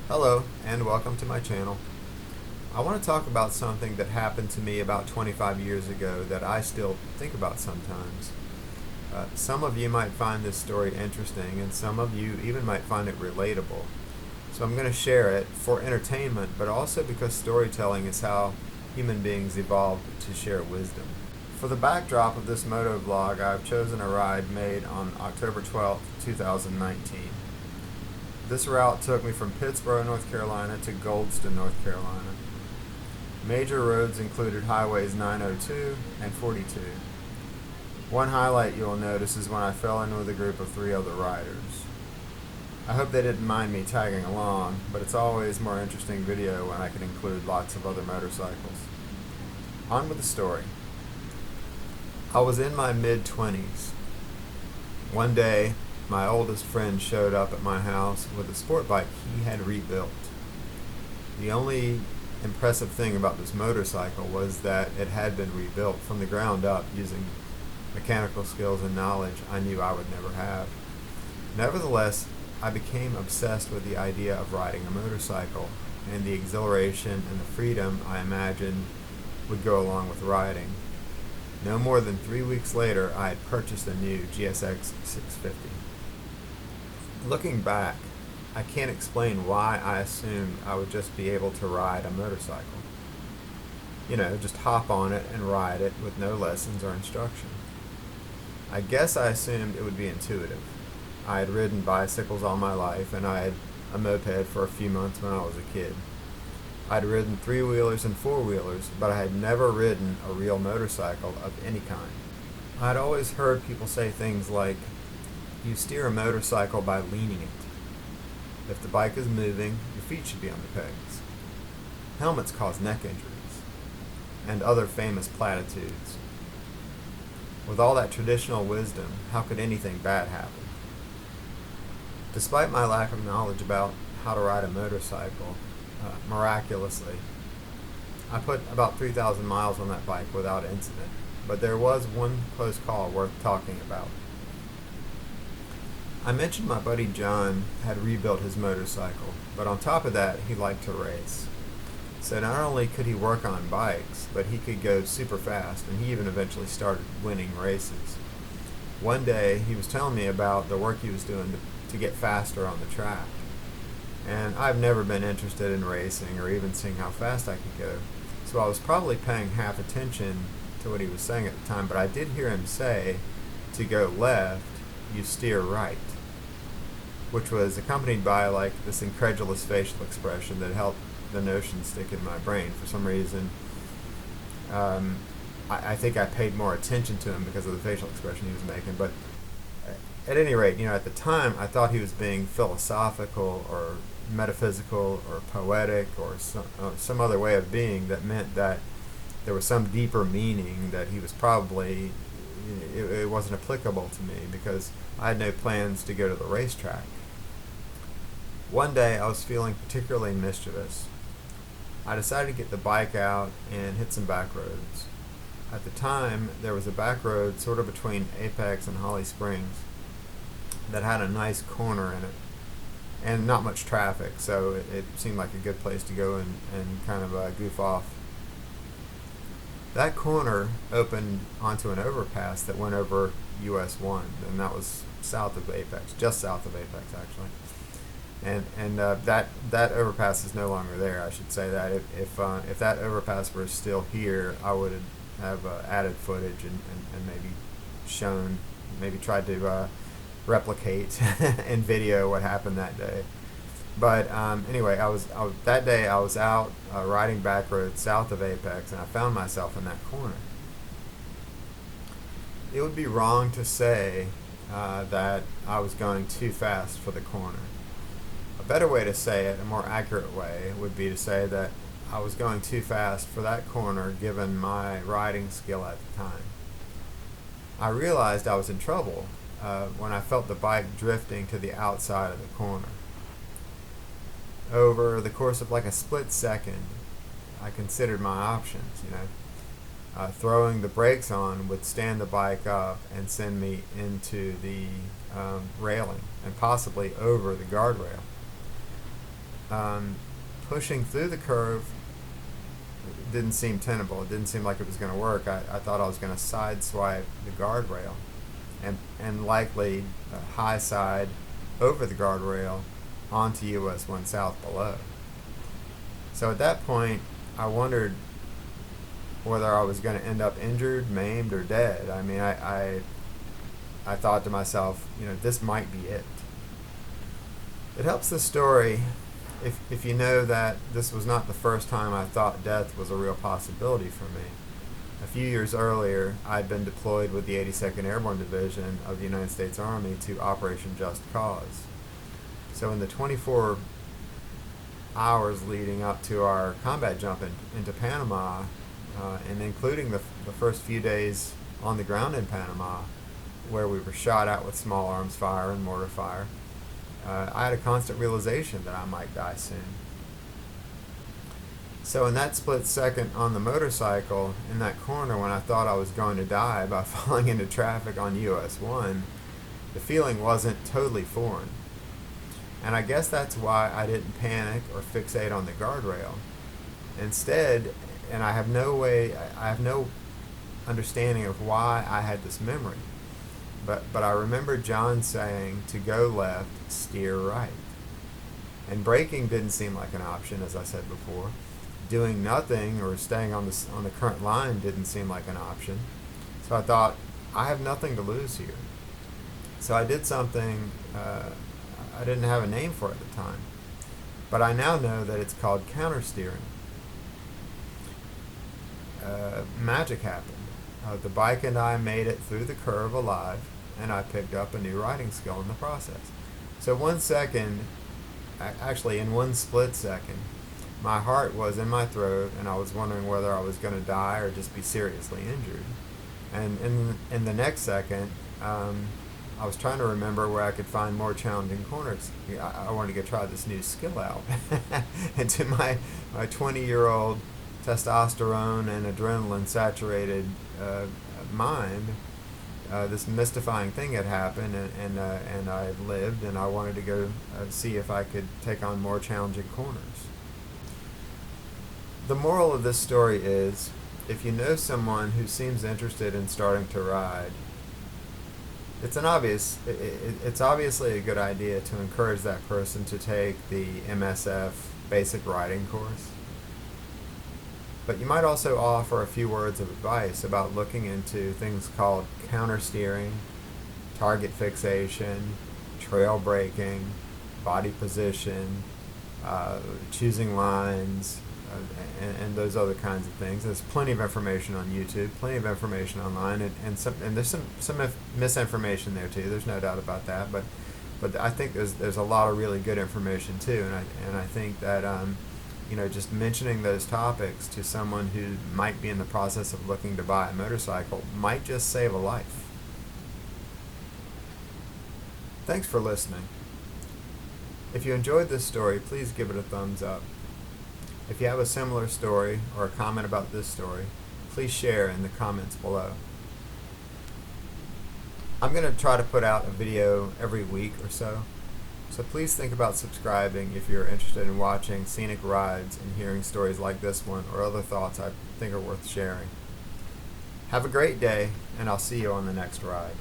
Hello, and welcome to my channel. I want to talk about something that happened to me about 25 years ago that I still think about sometimes. Some of you might find this story interesting, and some of you even might find it relatable. So I'm going to share it for entertainment, but also because storytelling is how human beings evolved to share wisdom. For the backdrop of this moto vlog, I've chosen a ride made on October 12th, 2019. This route took me from Pittsboro, North Carolina to Goldston, North Carolina. Major roads included highways 902 and 42. One highlight you'll notice is when I fell in with a group of 3 other riders. I hope they didn't mind me tagging along, but it's always more interesting video when I can include lots of other motorcycles. On with the story. I was in my mid-20s. One day, my oldest friend showed up at my house with a sport bike he had rebuilt. The only impressive thing about this motorcycle was that it had been rebuilt from the ground up using mechanical skills and knowledge I knew I would never have. Nevertheless, I became obsessed with the idea of riding a motorcycle and the exhilaration and the freedom I imagined would go along with riding. No more than 3 weeks later, I had purchased a new GSX 650. Looking back, I can't explain why I assumed I would just be able to ride a motorcycle. Just hop on it and ride it with no lessons or instruction. I guess I assumed it would be intuitive. I had ridden bicycles all my life, and I had a moped for a few months when I was a kid. I'd ridden 3-wheelers and 4-wheelers, but I had never ridden a real motorcycle of any kind. I'd always heard people say things like, you steer a motorcycle by leaning it. If the bike is moving, your feet should be on the pegs. Helmets cause neck injuries, and other famous platitudes. With all that traditional wisdom, how could anything bad happen? Despite my lack of knowledge about how to ride a motorcycle, miraculously, I put about 3,000 miles on that bike without incident, but there was one close call worth talking about. I mentioned my buddy John had rebuilt his motorcycle, but on top of that, he liked to race. So not only could he work on bikes, but he could go super fast, and he even eventually started winning races. One day, he was telling me about the work he was doing to get faster on the track. And I've never been interested in racing or even seeing how fast I could go, so I was probably paying half attention to what he was saying at the time, but I did hear him say, to go left, you steer right, which was accompanied by this incredulous facial expression that helped the notion stick in my brain. For some reason, I think I paid more attention to him because of the facial expression he was making. But at any rate, at the time, I thought he was being philosophical or metaphysical or poetic or some other way of being that meant that there was some deeper meaning that he was probably, it wasn't applicable to me because I had no plans to go to the racetrack. One day I was feeling particularly mischievous. I decided to get the bike out and hit some back roads. At the time, there was a back road sort of between Apex and Holly Springs that had a nice corner in it and not much traffic, so it seemed like a good place to go and kind of goof off. That corner opened onto an overpass that went over US 1, and that was south of Apex, just south of Apex actually. And that overpass is no longer there. I should say that if that overpass were still here, I would have added footage and maybe tried to replicate in video what happened that day. But anyway, that day I was out riding back roads south of Apex, and I found myself in that corner. It would be wrong to say that I was going too fast for the corner. A better way to say it, a more accurate way, would be to say that I was going too fast for that corner given my riding skill at the time. I realized I was in trouble when I felt the bike drifting to the outside of the corner. Over the course of a split second, I considered my options. Throwing the brakes on would stand the bike up and send me into the railing and possibly over the guardrail. um, pushing through the curve didn't seem tenable. It didn't seem like it was going to work. I thought I was going to sideswipe the guardrail and likely high side over the guardrail onto US 1 South below. So at that point, I wondered whether I was going to end up injured, maimed, or dead. I mean, I thought to myself, this might be it. It helps the story if you know that this was not the first time I thought death was a real possibility for me. A few years earlier, I'd been deployed with the 82nd Airborne Division of the United States Army to Operation Just Cause. So in the 24 hours leading up to our combat jump into Panama, and including the first few days on the ground in Panama, where we were shot at with small arms fire and mortar fire, I had a constant realization that I might die soon. So in that split second on the motorcycle, in that corner when I thought I was going to die by falling into traffic on US 1, the feeling wasn't totally foreign. And I guess that's why I didn't panic or fixate on the guardrail. Instead, and I have no understanding of why I had this memory. But I remember John saying to go left, steer right. And braking didn't seem like an option, as I said before. Doing nothing or staying on the current line didn't seem like an option. So I thought, I have nothing to lose here. So I did something I didn't have a name for at the time. But I now know that it's called countersteering. Magic happened. The bike and I made it through the curve alive, and I picked up a new riding skill in the process. So 1 second, actually in 1 split second, my heart was in my throat, and I was wondering whether I was going to die or just be seriously injured. And in the next second, I was trying to remember where I could find more challenging corners. I wanted to go try this new skill out. And to my 20-year-old testosterone and adrenaline saturated mind, this mystifying thing had happened, and I had lived, and I wanted to go see if I could take on more challenging corners. The moral of this story is, if you know someone who seems interested in starting to ride, it's obviously a good idea to encourage that person to take the MSF basic riding course. But you might also offer a few words of advice about looking into things called countersteering, target fixation, trail braking, body position, choosing lines, and those other kinds of things. There's plenty of information on YouTube, plenty of information online, and there's some misinformation there too. There's no doubt about that. But I think there's a lot of really good information too, and I think that just mentioning those topics to someone who might be in the process of looking to buy a motorcycle might just save a life. Thanks for listening. If you enjoyed this story, please give it a thumbs up. If you have a similar story or a comment about this story, please share in the comments below. I'm going to try to put out a video every week or so please think about subscribing if you're interested in watching scenic rides and hearing stories like this one or other thoughts I think are worth sharing. Have a great day, and I'll see you on the next ride.